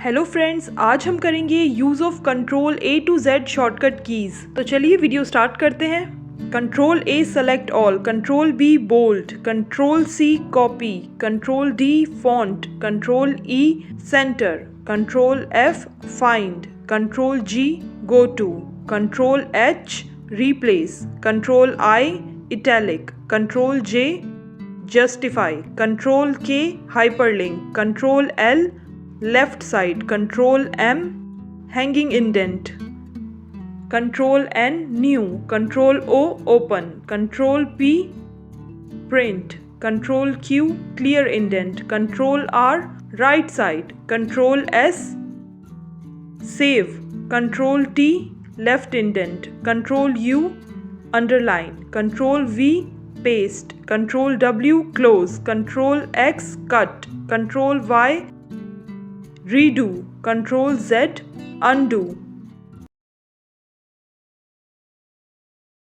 Hello friends, आज हम करेंगे use of control A to Z shortcut keys. तो चलिए वीडियो स्टार्ट करते हैं। Control A select all, control B bold, control C copy, control D font, control E centre, control F find, control G go to, control H replace, control I italic, control J justify, control K hyperlink, control L left side, control M hanging indent, control N new, control O open, control P print, control Q clear indent, control R right side, control S save, control T left indent, control U underline, control V paste, control W close, control X cut, control Y redo, control Z undo,